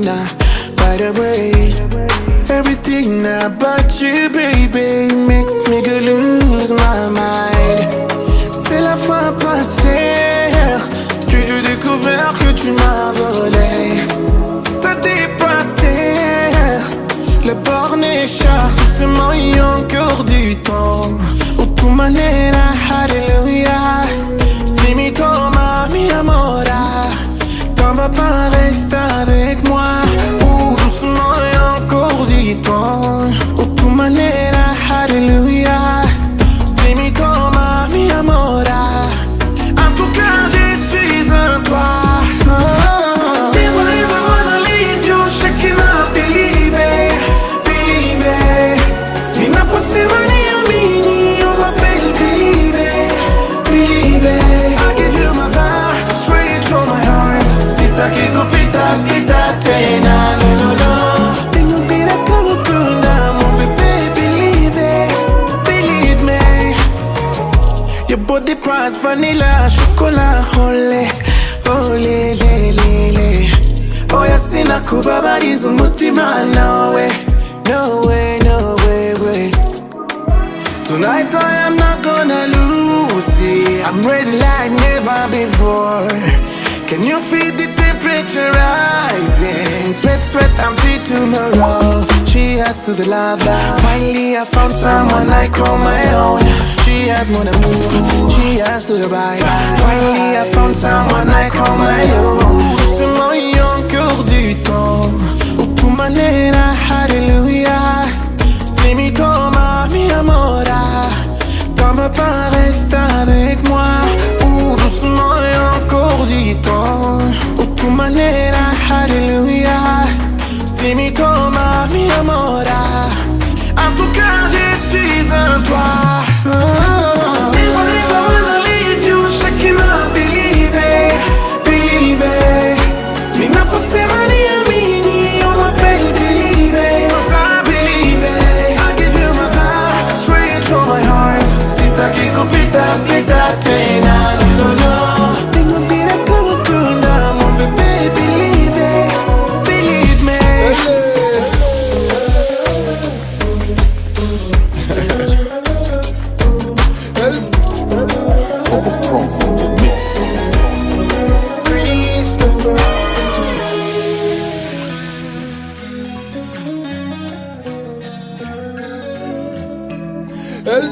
Mina. By the way, everything about you, baby, makes me go lose my mind. C'est la fois passée que j'ai découvert que tu m'as volé. T'as dépassé le borné chat, c'est moi encore du temps. O tu manera, alléluia. Si mi toma, mi amora, t'en vas pas rester avec moi. Ou doucement et encore du temps. O tu manera, alléluia. Si mi toma, mi amora, en tout cas je suis un toi. Your body price vanilla, chocolat, ole, ole, le, le, le. Oh, ya sina kubabariza umutima, no way, no way, no way, way. Tonight I am not gonna lose it. I'm ready like never before. Can you feel the temperature rising? Sweat, sweat, I'm free tomorrow. Cheers to the lava. Finally I found someone I call my own. Cheers, mon amour. Cheers to the vibe. Finally I found someone I call my own. C'est moi encore du temps. O tu manera, alléluia. Si mi toma, mi amora, t'en veux pas rester avec moi. Ou doucement et encore du temps. O tu manera, alléluia. Si mi toma, mi amora, en tout cas je suis un toi. If I never wanna leave you, shaking up, believe it, believe it. Mi na possiamo niamini, on m'appelle believe it. Cause I believe it. I give you my vibe, straight from my heart. Si t'as qui copita, pita, tena, no, no, no. Tengo vida como cunda, mon bébé, believe it, believe me. El